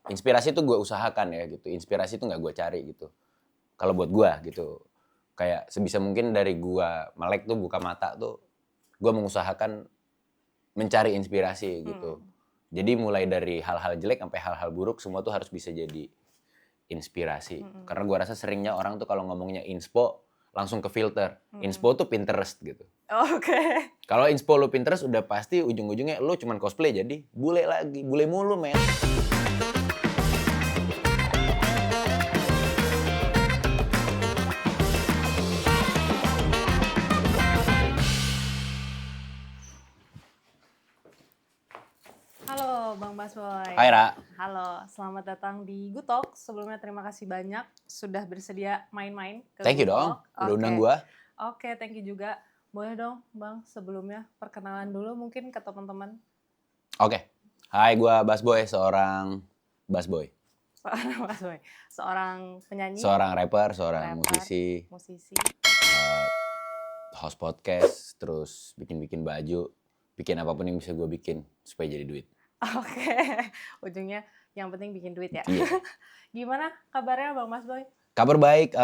inspirasi tuh gue usahakan ya gitu. Inspirasi tuh nggak gue cari gitu. Kalau buat gue gitu, kayak sebisa mungkin dari gue melek tuh buka mata tuh, gue mengusahakan mencari inspirasi gitu. Jadi mulai dari hal-hal jelek sampai hal-hal buruk semua tuh harus bisa jadi inspirasi. Karena gue rasa seringnya orang tuh kalau ngomongnya inspo langsung ke filter. Inspo tuh Pinterest gitu. Oke. Kalau inspo lu Pinterest udah pasti ujung-ujungnya lu cuman cosplay jadi bule lagi. Bule mulu men. Halo Bang Basboy. Hai Ra. Halo, selamat datang di Good Talk. Sebelumnya terima kasih banyak sudah bersedia main-main ke Thank you Good dong, Talk. udah undang gue. Oke, thank you juga. Boleh dong Bang sebelumnya perkenalan dulu mungkin ke teman-teman. Oke. Hai, gue Basboy, seorang Basboy. Seorang Basboy, seorang penyanyi, Seorang rapper, seorang musisi, host podcast, terus bikin-bikin baju, bikin apapun yang bisa gue bikin supaya jadi duit. Oke, ujungnya yang penting bikin duit ya. Iya. Gimana kabarnya Bang Basboy? Kabar baik,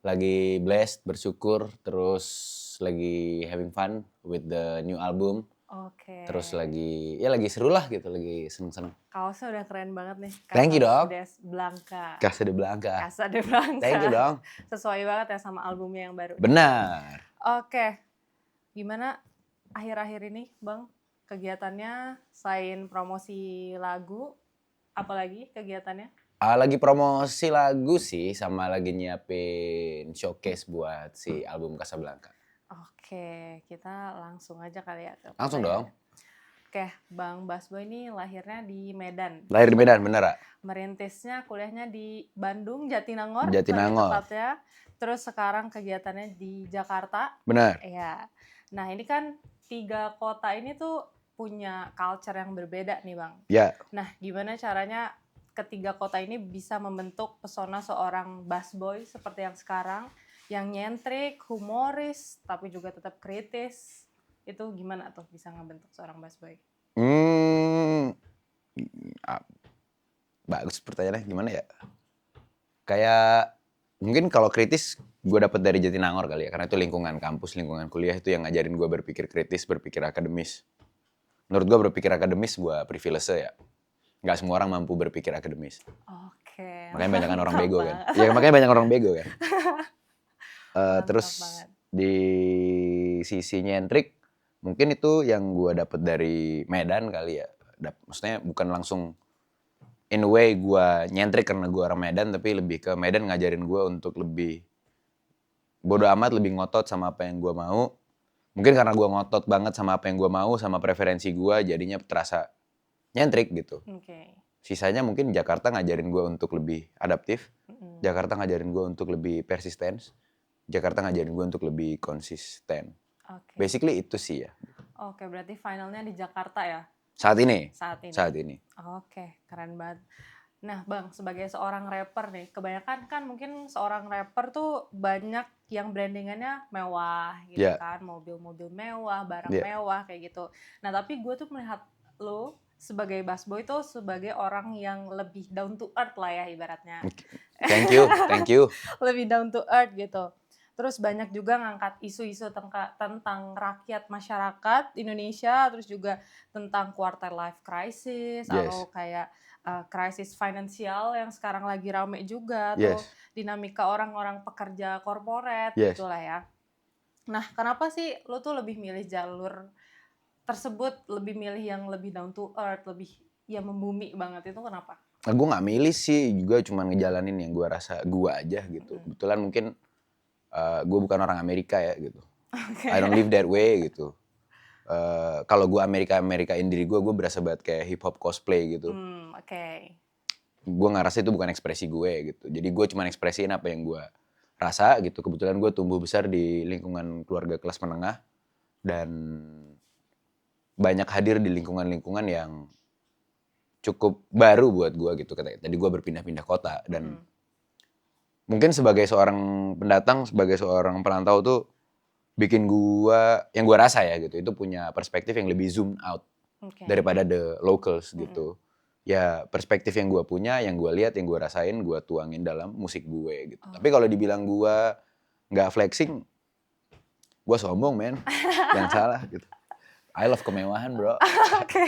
lagi blessed, bersyukur, terus lagi having fun with the new album. Oke. Terus lagi seru lah gitu, lagi seneng-seneng. Kaosnya udah keren banget nih. Thank you dong. Blanca. Casa de Blanca. Casa de Blanca. Thank you dong. Sesuai banget ya sama albumnya yang baru. Benar. Oke, gimana akhir-akhir ini Bang kegiatannya selain promosi lagu, apalagi kegiatannya? Lagi promosi lagu sih, sama lagi nyiapin showcase buat si album Casablanca. Oke, kita langsung aja kali ya. Langsung dong. Oke, Bang Basboy ini lahirnya di Medan. Lahir di Medan, bener Ra? Merintisnya kuliahnya di Bandung, Jatinangor. Jatinangor. Tepatnya. Terus sekarang kegiatannya di Jakarta. Bener. Iya. Nah ini kan 3 kota ini tuh punya culture yang berbeda nih Bang. Ya. Nah gimana caranya ketiga kota ini bisa membentuk pesona seorang busboy seperti yang sekarang, yang nyentrik, humoris, tapi juga tetap kritis. Itu gimana tuh bisa ngebentuk seorang busboy? Bagus pertanyaannya, gimana ya? Kayak mungkin kalau kritis gue dapet dari Jatinangor kali ya, karena itu lingkungan kampus, lingkungan kuliah itu yang ngajarin gue berpikir kritis, berpikir akademis. Menurut gue berpikir akademis sebuah privilege ya. Nggak semua orang mampu berpikir akademis. Oke. Makanya banyak orang bego kan. Iya, makanya banyak orang bego kan. Terus banget. Di sisi nyentrik, mungkin itu yang gue dapet dari Medan kali ya. Maksudnya bukan langsung in a way gue nyentrik karena gue orang Medan, tapi lebih ke Medan ngajarin gue untuk lebih bodo amat, lebih ngotot sama apa yang gue mau. Mungkin karena gue ngotot banget sama apa yang gue mau, sama preferensi gue, jadinya terasa nyentrik gitu. Sisanya mungkin Jakarta ngajarin gue untuk lebih adaptif. Jakarta ngajarin gue untuk lebih persistence. Jakarta ngajarin gue untuk lebih konsisten. Basically itu sih ya. Oke, berarti finalnya di Jakarta ya? Saat ini. Oke, keren banget. Nah Bang, sebagai seorang rapper nih, kebanyakan kan mungkin seorang rapper tuh banyak yang brandingannya mewah gitu kan, mobil-mobil mewah, barang mewah kayak gitu. Nah tapi gue tuh melihat lo sebagai busboy tuh sebagai orang yang lebih down to earth lah ya ibaratnya. Thank you. Lebih down to earth gitu. Terus banyak juga ngangkat isu-isu tentang rakyat masyarakat Indonesia, terus juga tentang quarter life crisis atau kayak krisis finansial yang sekarang lagi rame juga tuh, dinamika orang-orang pekerja korporat gitulah ya. Nah, kenapa sih lo tuh lebih milih jalur tersebut, lebih milih yang lebih down to earth, lebih ya membumi banget, itu kenapa? Gue nggak milih sih, juga cuma ngejalanin yang gue rasa gue aja gitu. Kebetulan mungkin gue bukan orang Amerika ya gitu. I don't live that way gitu. Kalau gue Amerikain diri gue berasa banget kayak hip hop cosplay gitu. Gue ngerasa itu bukan ekspresi gue gitu. Jadi gue cuma ekspresiin apa yang gue rasa gitu. Kebetulan gue tumbuh besar di lingkungan keluarga kelas menengah dan banyak hadir di lingkungan-lingkungan yang cukup baru buat gue gitu. Tadi gue berpindah-pindah kota dan mungkin sebagai seorang pendatang, sebagai seorang perantau tuh bikin yang gue rasa ya gitu, itu punya perspektif yang lebih zoom out daripada the locals gitu. ya perspektif yang gue punya, yang gue lihat, yang gue rasain, gue tuangin dalam musik gue gitu. Tapi kalau dibilang gue nggak flexing, gue sombong men, jangan salah gitu. I love kemewahan bro. Oke,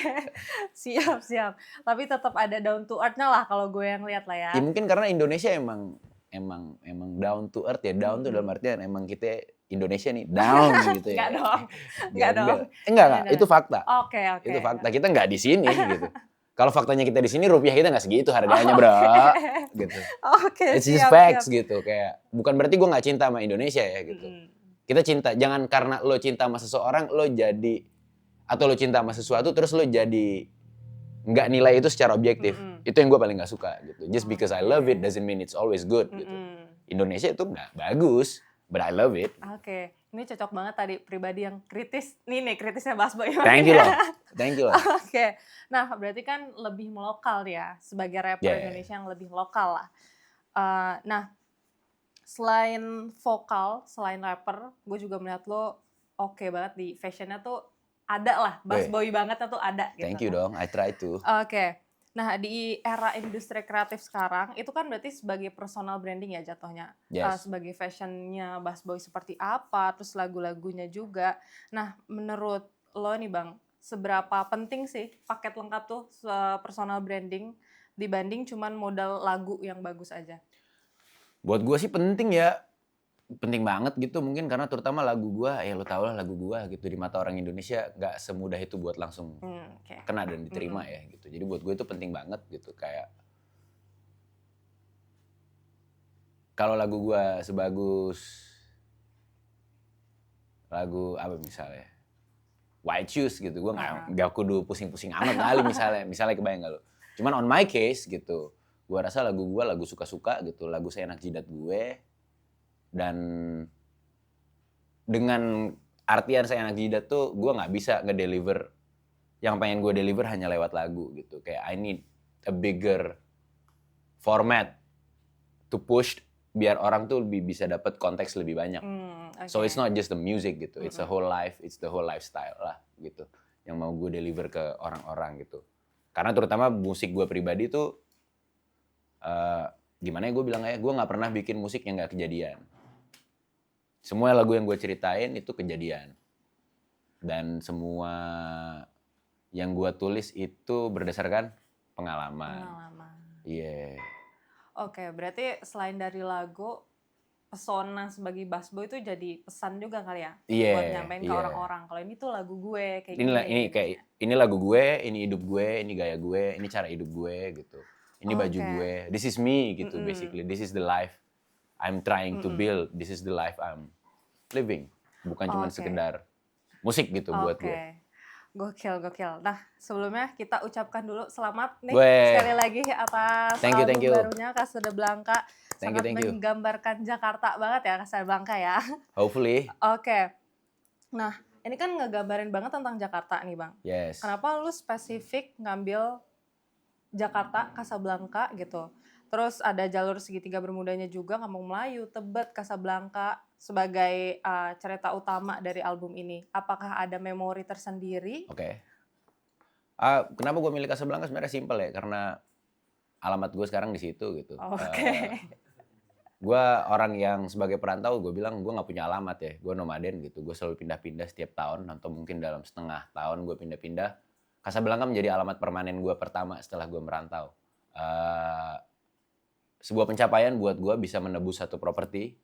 siap. Tapi tetap ada down to earth-nya lah kalau gue yang lihat lah ya. Ya mungkin karena Indonesia emang down to earth ya. Down tuh dalam artian emang kita Indonesia nih down gitu ya. Enggak dong. Enggak, itu fakta. Oke. Itu fakta. Kita nggak di sini gitu. Kalau faktanya kita di sini, rupiah kita nggak segitu harganya bro, gitu. It's just facts gitu. Kayak bukan berarti gue nggak cinta sama Indonesia ya gitu. Kita cinta, jangan karena lo cinta sama seseorang lo jadi, atau lo cinta sama sesuatu terus lo jadi nggak nilai itu secara objektif. Itu yang gue paling nggak suka gitu. Just because I love it doesn't mean it's always good gitu. Indonesia itu nggak bagus, but I love it. Oke. Ini cocok banget tadi pribadi yang kritis. Nih kritisnya Busboy. Thank you loh. Oke. Nah, berarti kan lebih melokal ya, sebagai rapper Indonesia yang lebih lokal lah. Nah, selain vokal, selain rapper, gue juga melihat lo oke banget di fashionnya tuh ada lah, Busboy bangetnya tuh ada gitu. Thank you dong, I try to. Oke. Nah, di era industri kreatif sekarang, itu kan berarti sebagai personal branding ya jatuhnya. Sebagai fashionnya Busboy seperti apa, terus lagu-lagunya juga. Nah, menurut lo nih Bang, seberapa penting sih paket lengkap tuh personal branding dibanding cuman modal lagu yang bagus aja? Buat gue sih penting ya. Penting banget gitu mungkin karena terutama lagu gua, ya lo tau lah lagu gua gitu di mata orang Indonesia gak semudah itu buat langsung kena dan diterima ya gitu. Jadi buat gue itu penting banget gitu. Kayak kalau lagu gua sebagus lagu apa misalnya White Shoes gitu, gua gak kudu pusing-pusing amat kali misalnya kebayang gak lo. Cuman on my case gitu, gua rasa lagu gua lagu suka-suka gitu, lagu seenak jidat gue. Dan dengan artian saya anak jidat tuh gue nggak bisa ngedeliver yang pengen gue deliver hanya lewat lagu gitu. Kayak I need a bigger format to push biar orang tuh lebih bisa dapat konteks lebih banyak. So it's not just the music gitu, it's a whole life, it's the whole lifestyle lah gitu yang mau gue deliver ke orang-orang gitu. Karena terutama musik gue pribadi tuh gimana ya gue bilang ya, gue nggak pernah bikin musik yang nggak kejadian. Semua lagu yang gue ceritain itu kejadian. Dan semua yang gue tulis itu berdasarkan pengalaman. Iya. Oke, berarti selain dari lagu, pesona sebagai Busboy itu jadi pesan juga kali ya? Buat nyampein ke orang-orang. Kalau ini tuh lagu gue, kayak gini. Ini lagu gue, ini hidup gue, ini gaya gue, ini cara hidup gue gitu. Ini baju gue, this is me gitu basically. This is the life I'm trying to build. This is the life I'm living. Bukan cuma sekedar musik gitu buat gue. Gokil. Nah, sebelumnya kita ucapkan dulu selamat nih sekali lagi atas album barunya Casablanca. Sangat menggambarkan Jakarta banget ya Casablanca ya. Hopefully. Oke. Nah, ini kan ngegambarin banget tentang Jakarta nih Bang. Yes. Kenapa lu spesifik ngambil Jakarta, Casablanca gitu? Terus ada jalur segitiga bermudanya juga, Kampung Melayu, Tebet, Casablanca sebagai cerita utama dari album ini. Apakah ada memori tersendiri? Oke. Kenapa gue milih Casablanca sebenarnya simpel ya, karena alamat gue sekarang di situ gitu. Gue orang yang sebagai perantau, gue bilang gue nggak punya alamat ya. Gue nomaden gitu, gue selalu pindah-pindah setiap tahun atau mungkin dalam setengah tahun gue pindah-pindah. Casablanca menjadi alamat permanen gue pertama setelah gue merantau. Sebuah pencapaian buat gue bisa menebus satu properti.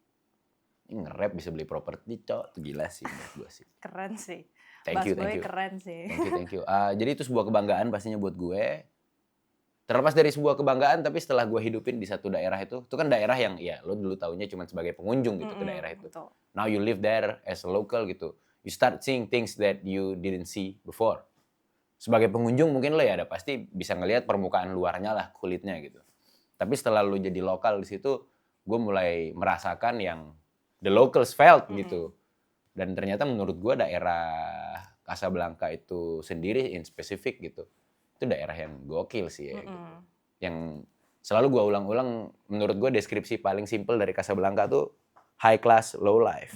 Ini nge-rap bisa beli properti, cok. Itu gila sih buat gue sih. Keren sih. Thank you. Keren sih. Thank you. Jadi itu sebuah kebanggaan pastinya buat gue. Terlepas dari sebuah kebanggaan, tapi setelah gue hidupin di satu daerah itu kan daerah yang ya lo dulu taunya cuma sebagai pengunjung gitu ke daerah itu. Betul. Now you live there as a local gitu. You start seeing things that you didn't see before. Sebagai pengunjung mungkin lo ya ada pasti bisa ngelihat permukaan luarnya lah, kulitnya gitu. Tapi setelah lo jadi lokal di situ, gue mulai merasakan yang the locals felt gitu. Dan ternyata menurut gue daerah Casablanca itu sendiri in spesifik gitu. Itu daerah yang gokil sih ya. Gitu. Yang selalu gue ulang-ulang, menurut gue deskripsi paling simpel dari Casablanca tuh high class, low life.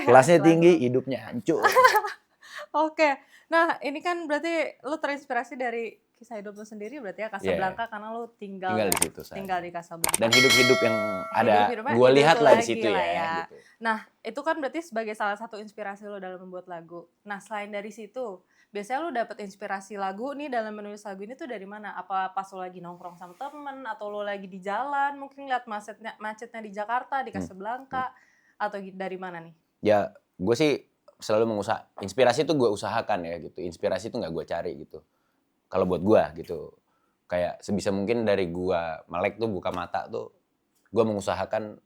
Kelasnya tinggi, hidupnya hancur. Nah ini kan berarti lo terinspirasi dari kisah hidup lu sendiri berarti ya Iya. Casablanca karena lu tinggal Tinggal di situ saya. tinggal di Casablanca. Dan hidup-hidup yang ada Hidup-hidupnya gue itu lihat lah di lagi situ lah ya. Gitu. Nah, itu kan berarti sebagai salah satu inspirasi lo dalam membuat lagu. Nah, selain dari situ, biasanya lo dapet inspirasi lagu nih dalam menulis lagu ini tuh dari mana? Apa pas lo lagi nongkrong sama temen, atau lo lagi di jalan, mungkin lihat macetnya di Jakarta, di Casablanca, atau dari mana nih? Ya, gue sih selalu inspirasi tuh gue usahakan ya gitu. Inspirasi tuh nggak gue cari gitu. Kalau buat gue gitu, kayak sebisa mungkin dari gue melek tuh buka mata tuh, gue mengusahakan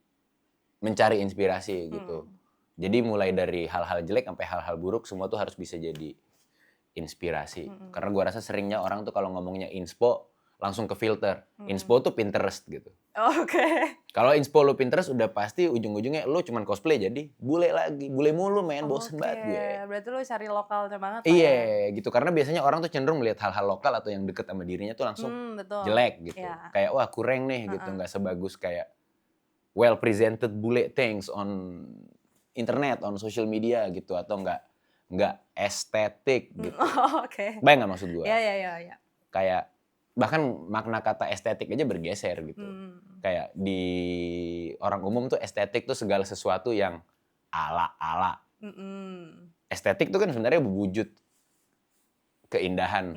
mencari inspirasi gitu. Jadi mulai dari hal-hal jelek sampai hal-hal buruk semua tuh harus bisa jadi inspirasi. Karena gue rasa seringnya orang tuh kalau ngomongnya inspo langsung ke filter. Inspo tuh Pinterest gitu. Oke. Kalau inspo lu Pinterest udah pasti ujung-ujungnya lu cuman cosplay jadi bule lagi. Bule mulu men, bosen banget gue. Berarti lu cari lokalnya banget lah Iya, gitu. Karena biasanya orang tuh cenderung melihat hal-hal lokal atau yang deket sama dirinya tuh langsung jelek gitu. Iya. Kayak wah kurang nih gitu, nggak sebagus kayak well presented bule things on internet, on social media gitu, atau nggak estetik gitu. Oke. Bayang nggak maksud gue? Iya. Kayak bahkan makna kata estetik aja bergeser gitu. Kayak di orang umum tuh estetik tuh segala sesuatu yang ala-ala. Estetik tuh kan sebenarnya berwujud keindahan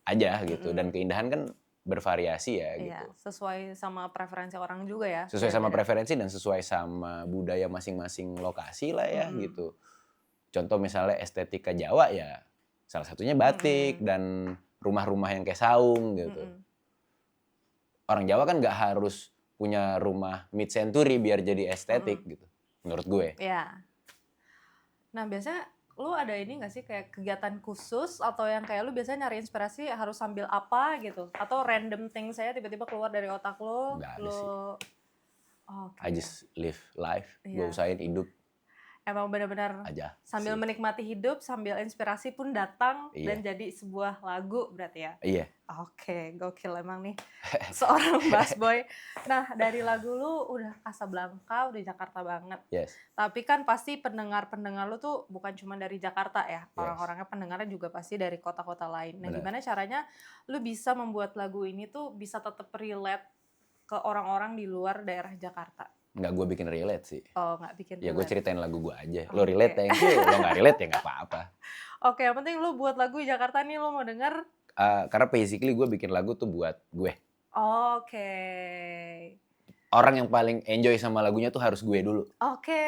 aja gitu. Dan keindahan kan bervariasi ya gitu. Iya, sesuai sama preferensi orang juga ya. Sesuai sama preferensi dan sesuai sama budaya masing-masing lokasi lah ya gitu. Contoh misalnya estetika Jawa ya salah satunya batik dan rumah-rumah yang kayak saung gitu. Orang Jawa kan nggak harus punya rumah mid century biar jadi estetik gitu. Menurut gue. Iya. Nah biasanya lu ada ini nggak sih kayak kegiatan khusus atau yang kayak lu biasanya nyari inspirasi harus sambil apa gitu? Atau random thing saya tiba-tiba keluar dari otak lu? Nggak ada sih. Okay. I just live life. Gue usahain hidup. Emang benar-benar aja sambil menikmati hidup, sambil inspirasi pun datang dan jadi sebuah lagu berarti ya? Iya. Oke, gokil emang nih seorang busboy. Nah dari lagu lu udah Casablanca, udah Jakarta banget. Yes. Tapi kan pasti pendengar-pendengar lu tuh bukan cuma dari Jakarta ya. Orang-orangnya pendengarnya juga pasti dari kota-kota lain. Nah gimana caranya lu bisa membuat lagu ini tuh bisa tetap relate ke orang-orang di luar daerah Jakarta? Nggak gue bikin relate sih. Oh nggak bikin relate. Ya gue ceritain lagu gue aja. Lo relate thank you, lo nggak relate ya nggak apa-apa. Oke, yang penting lu buat lagu di Jakarta nih lo mau denger. Karena basically gue bikin lagu tuh buat gue. Oke. Orang yang paling enjoy sama lagunya tuh harus gue dulu. Oke.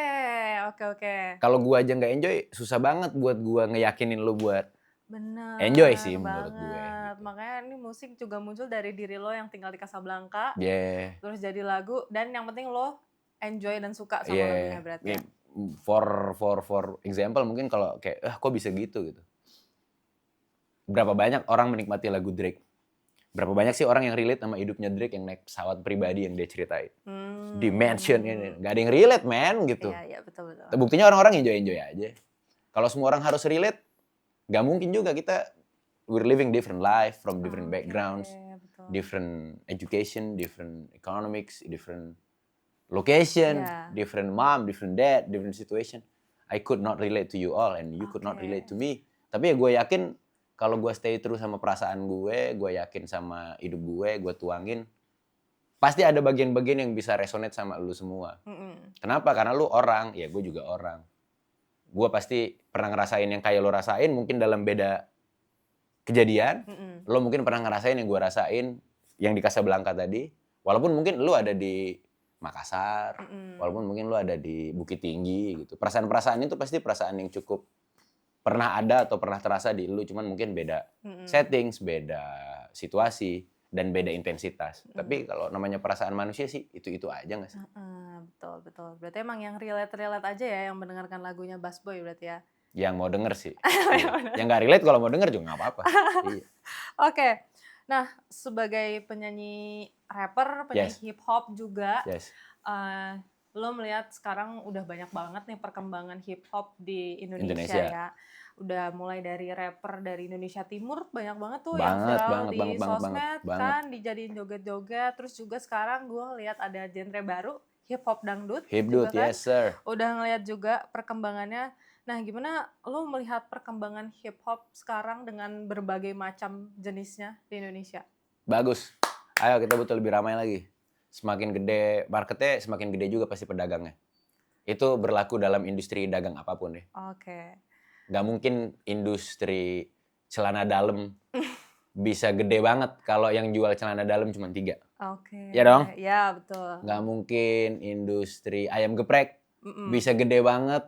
Kalau gue aja nggak enjoy, susah banget buat gue ngeyakinin lo buat bener enjoy sih menurut gue. Gitu. Makanya ini musik juga muncul dari diri lo yang tinggal di Casablanca. Yeah. Terus jadi lagu dan yang penting lo enjoy dan suka sama lagunya berarti. Yeah. For example mungkin kalau kayak kok bisa gitu. Berapa banyak orang menikmati lagu Drake? Berapa banyak sih orang yang relate sama hidupnya Drake yang naik pesawat pribadi yang dia ceritain? Di mansion ini. Gak ada yang relate man gitu. Iya betul. Buktinya orang-orang enjoy aja. Kalau semua orang harus relate, gak mungkin juga kita we're living different life from different backgrounds, different education, different economics, different location, different mom, different dad, different situation. I could not relate to you all and you could not relate to me. Tapi ya gue yakin kalau gue stay terus sama perasaan gue yakin sama hidup gue tuangin, pasti ada bagian-bagian yang bisa resonate sama lu semua. Kenapa? Karena lu orang, ya gue juga orang. Gue pasti pernah ngerasain yang kayak lo rasain, mungkin dalam beda kejadian. Lo mungkin pernah ngerasain yang gue rasain, yang di Casablanca tadi. Walaupun mungkin lo ada di Makassar, walaupun mungkin lo ada di Bukit Tinggi gitu. Perasaan-perasaan itu pasti perasaan yang cukup pernah ada atau pernah terasa di lu, cuman mungkin beda settings, beda situasi, dan beda intensitas. Tapi kalau namanya perasaan manusia sih itu aja nggak sih? Betul. Berarti emang yang relate aja ya yang mendengarkan lagunya Busboy berarti ya? Yang mau denger sih. Yang nggak relate kalau mau denger juga nggak apa-apa. Iya. Oke. Nah, sebagai penyanyi rapper, penyanyi hip hop juga, lo melihat sekarang udah banyak banget nih perkembangan hip hop di Indonesia. Ya. Udah mulai dari rapper dari Indonesia Timur banyak banget tuh yang viral di sosmed kan, dijadiin joget-joget. Terus juga sekarang gue ngeliat ada genre baru, hip hop dangdut. Hip dangdut, kan, yes sir. Udah ngeliat juga perkembangannya. Nah, gimana lo melihat perkembangan hip hop sekarang dengan berbagai macam jenisnya di Indonesia? Bagus. Ayo kita butuh lebih ramai lagi. Semakin gede marketnya, semakin gede juga pasti pedagangnya. Itu berlaku dalam industri dagang apapun deh. Oke. Gak mungkin industri celana dalam bisa gede banget kalau yang jual celana dalam cuma 3. Oke. Ya dong? Ya, betul. Gak mungkin industri ayam geprek Mm-mm. bisa gede banget.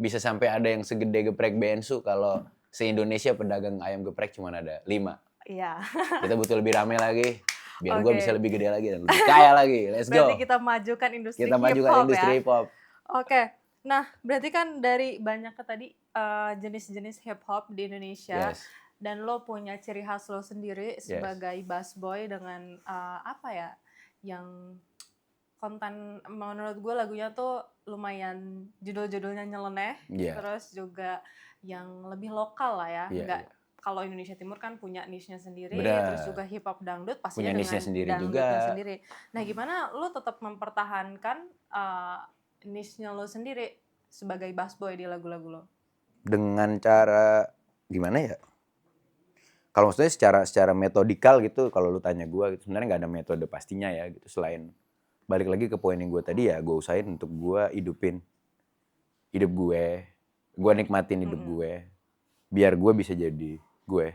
Bisa sampai ada yang segede geprek Bensu kalau se-Indonesia pedagang ayam geprek cuma ada 5. Iya. Kita butuh lebih ramai lagi. Biar gue bisa Oke. lebih gede lagi dan lebih kaya lagi. Let's Berarti go. kita majukan industri Kita hip majukan hop industri ya. hip hop. Oke. Nah, berarti kan dari banyaknya tadi jenis-jenis hip hop di Indonesia, Yes. dan lo punya ciri khas lo sendiri sebagai busboy dengan apa ya, yang konten menurut gue lagunya tuh lumayan judul-judulnya nyeleneh, Iya. terus juga yang lebih lokal lah ya, Iya, nggak iya. kalau Indonesia Timur kan punya niche-nya sendiri, terus Benar. juga hip hop dangdut Punya pastinya niche-nya dengan sendiri dangdutnya juga. sendiri. Nah, gimana lo tetap mempertahankan niche-nya lo sendiri sebagai busboy di lagu-lagu lo? Dengan cara gimana ya? Kalau maksudnya secara metodikal gitu, kalau lu tanya gue gitu, sebenarnya nggak ada metode pastinya ya gitu. Selain balik lagi ke poin yang gue tadi ya, gue usahain untuk gue hidupin hidup gue nikmatin hidup gue, biar gue bisa jadi gue.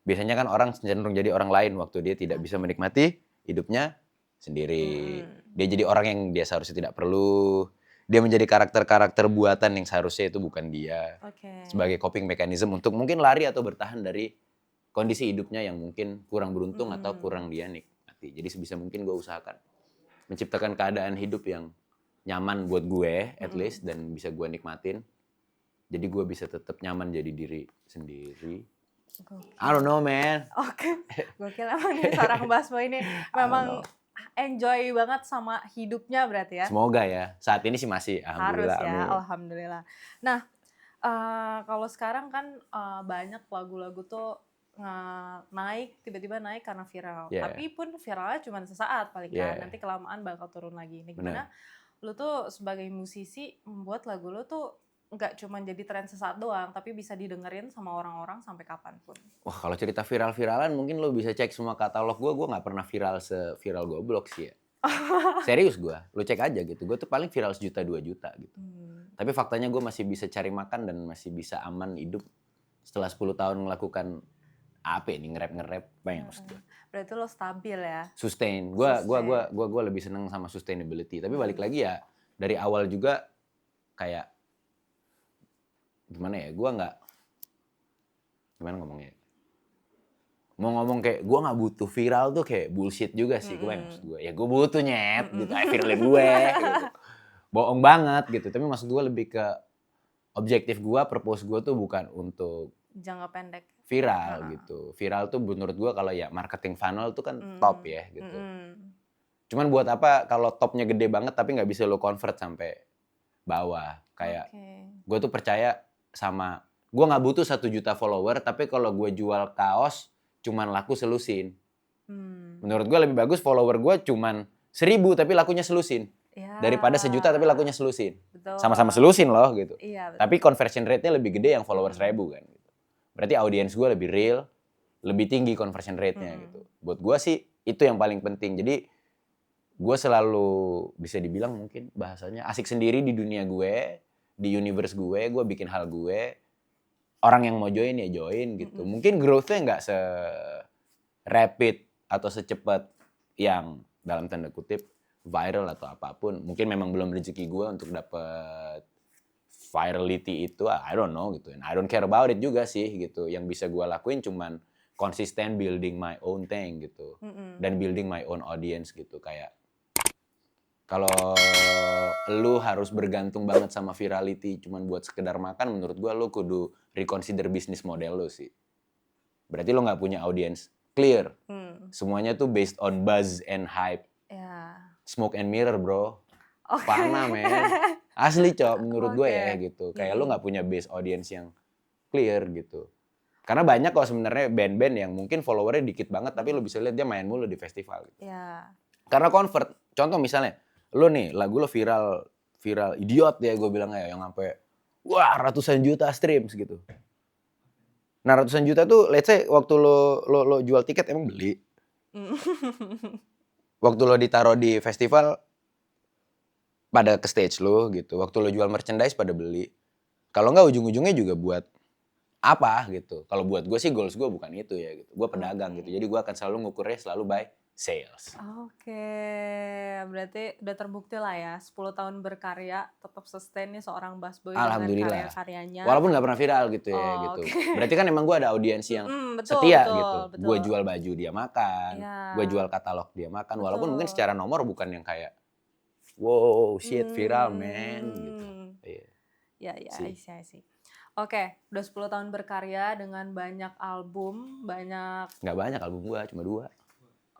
Biasanya kan orang cenderung jadi orang lain waktu dia tidak bisa menikmati hidupnya sendiri. Dia jadi orang yang dia seharusnya tidak perlu. Dia menjadi karakter-karakter buatan yang seharusnya itu bukan dia. Oke. Sebagai coping mechanism untuk mungkin lari atau bertahan dari kondisi hidupnya yang mungkin kurang beruntung atau kurang dia nikmati. Jadi sebisa mungkin gue usahakan menciptakan keadaan hidup yang nyaman buat gue at least dan bisa gue nikmatin. Jadi gue bisa tetap nyaman jadi diri sendiri. I don't know, man. Oke. Gokil emang nih seorang busboy ini memang enjoy banget sama hidupnya berarti ya. Semoga ya. Saat ini sih masih. Harus Alhamdulillah. ya, Amin. alhamdulillah. Nah, kalau sekarang kan banyak lagu-lagu tuh tiba-tiba naik karena viral. Yeah. Tapi pun viralnya cuma sesaat paling kan. Yeah. Nanti kelamaan bakal turun lagi. Nah, Bener. gimana lu tuh sebagai musisi membuat lagu lu tuh nggak cuma jadi tren sesaat doang, tapi bisa didengerin sama orang-orang sampai kapanpun. Wah, kalau cerita viral-viralan mungkin lo bisa cek semua katalog gue. Gue gak pernah viral se-viral Goblok sih ya. Serius gue. Lo cek aja gitu. Gue tuh paling viral 1 juta 2 juta gitu. Tapi faktanya gue masih bisa cari makan dan masih bisa aman hidup setelah 10 tahun melakukan apa ini nge-rap apa yang maksud gue. Berarti lo stabil ya. Sustain. Gue lebih seneng sama sustainability. Tapi balik lagi ya dari awal juga kayak gimana ya? Gue nggak gimana ngomongnya? Mau ngomong kayak gue nggak butuh viral tuh kayak bullshit juga sih. Gue yang maksud gue ya gue butuh nyet gitu. Viralin gue gitu. Bohong banget gitu. Tapi maksud gue lebih ke objektif gue, purpose gue tuh bukan untuk jangka pendek viral gitu. Viral tuh menurut gue kalau ya marketing funnel tuh kan top ya gitu. Cuman buat apa kalau topnya gede banget tapi nggak bisa lo convert sampai bawah. Kayak gue tuh percaya sama gue nggak butuh 1 juta follower tapi kalau gue jual kaos cuman laku selusin. Menurut gue lebih bagus follower gue cuman 1000 tapi lakunya selusin. Ya. Daripada 1 juta tapi lakunya selusin. Betul. Sama-sama selusin loh gitu. Iya, tapi conversion rate-nya lebih gede yang follower 1000 kan. Gitu. Berarti audiens gue lebih real, lebih tinggi conversion rate-nya gitu. Buat gue sih itu yang paling penting. Jadi gue selalu bisa dibilang mungkin bahasanya asik sendiri di dunia gue, di universe gue bikin hal gue. Orang yang mau join ya join gitu. Mungkin growth-nya nggak se-rapid atau secepat yang dalam tanda kutip viral atau apapun. Mungkin memang belum rezeki gue untuk dapet virality itu, I don't know gitu. And I don't care about it juga sih gitu. Yang bisa gue lakuin cuman konsisten building my own thing gitu. Dan building my own audience gitu. Kayak kalau lu harus bergantung banget sama virality cuman buat sekedar makan, menurut gue lu kudu reconsider bisnis model lu sih. Berarti lu gak punya audience clear. Semuanya tuh based on buzz and hype. Smoke and mirror bro. Panah men. Asli cok menurut gue ya gitu. Kayak lu gak punya base audience yang clear gitu. Karena banyak kok sebenarnya band-band yang mungkin followernya dikit banget tapi lu bisa lihat dia main mulu di festival gitu. Karena convert. Contoh misalnya lu nih lagu lu viral idiot ya gue bilang ya yang sampai wah ratusan juta streams gitu. Nah ratusan juta tuh let's say waktu lo jual tiket emang beli. Waktu lo ditaruh di festival pada ke stage lo gitu. Waktu lo jual merchandise pada beli. Kalau nggak ujung-ujungnya juga buat apa gitu. Kalau buat gue sih goals gue bukan itu ya gitu. Gue pedagang gitu. Jadi gue akan selalu ngukurnya selalu by sales. Oke, berarti udah terbukti lah ya 10 tahun berkarya tetap sustain nih seorang busboy dengan Alhamdulillah. karya-karyanya. Walaupun nggak pernah viral gitu ya gitu. Okay. Berarti kan emang gue ada audiensi yang betul, setia betul, gitu. betul. Gue jual baju dia makan, gue jual katalog dia makan. Betul. Walaupun mungkin secara nomor bukan yang kayak wow shit viral man gitu. Ya, I see. Oke, udah 10 tahun berkarya dengan banyak album, Nggak banyak album gue, cuma 2.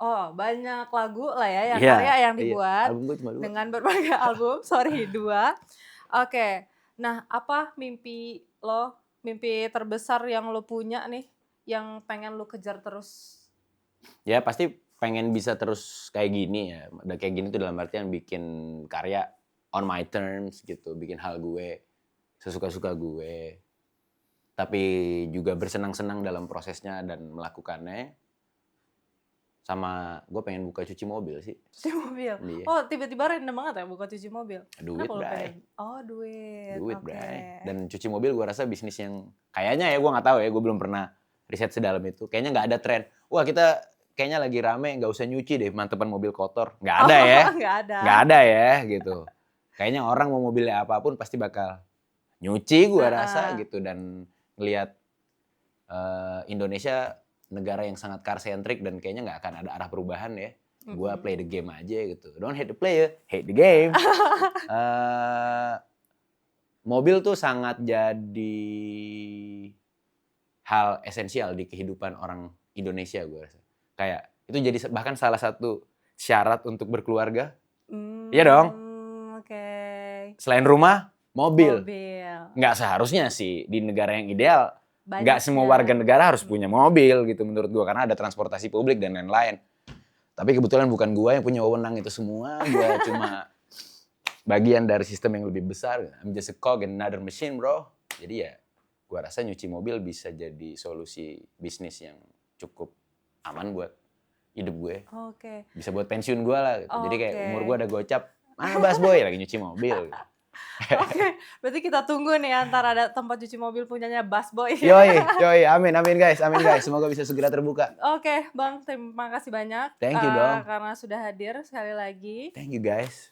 Oh, banyak lagu lah ya, karya yang dibuat. Album gue cuma 2. Dengan berbagai album, 2. Oke, nah apa mimpi terbesar yang lo punya nih, yang pengen lo kejar terus? Ya pasti pengen bisa terus kayak gini ya. Udah kayak gini tuh dalam artian bikin karya on my terms gitu, bikin hal gue sesuka-suka gue. Tapi juga bersenang-senang dalam prosesnya dan melakukannya. Sama gue pengen buka cuci mobil sih. Cuci mobil? Iya. Oh tiba-tiba random banget ya buka cuci mobil? Duit, bray. Oh duit. Duit, bray. Dan cuci mobil gue rasa bisnis yang kayaknya ya gue gak tahu ya, gue belum pernah riset sedalam itu. Kayaknya gak ada tren, wah kita kayaknya lagi rame gak usah nyuci deh mantepan mobil kotor. Gak ada ya. Gak ada ya gitu. Kayaknya orang mau mobilnya apapun pasti bakal nyuci gue rasa gitu. Dan ngelihat Indonesia negara yang sangat car centric dan kayaknya nggak akan ada arah perubahan ya. Gua play the game aja gitu. Don't hate the player, hate the game. Mobil tuh sangat jadi hal esensial di kehidupan orang Indonesia gue rasa. Kayak itu jadi bahkan salah satu syarat untuk berkeluarga. Iya dong. Oke. Selain rumah, mobil. Nggak seharusnya sih di negara yang ideal. Nggak semua warga negara harus punya mobil gitu menurut gue. Karena ada transportasi publik dan lain-lain. Tapi kebetulan bukan gue yang punya wewenang itu semua. Gue cuma bagian dari sistem yang lebih besar. I'm just a cog in another machine bro. Jadi ya gue rasa nyuci mobil bisa jadi solusi bisnis yang cukup aman buat hidup gue. Bisa buat pensiun gue lah gitu. Jadi kayak umur gue ada gocap. Mana busboy lagi nyuci mobil gitu. Oke, berarti kita tunggu nih antara ada tempat cuci mobil punyanya busboy. Yoi, amin guys. Semoga bisa segera terbuka. Oke, Bang, terima kasih banyak. Thank you dong. Karena sudah hadir sekali lagi. Thank you guys.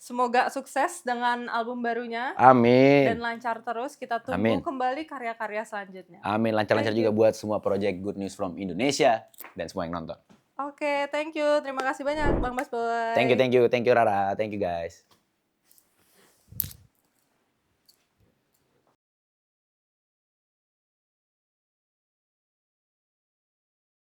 Semoga sukses dengan album barunya. Amin. Dan lancar terus. Kita tunggu kembali karya-karya selanjutnya. Amin, lancar-lancar juga buat semua project Good News from Indonesia dan semua yang nonton. Oke, thank you. Terima kasih banyak Bang Busboy. Thank you Rara. Thank you guys.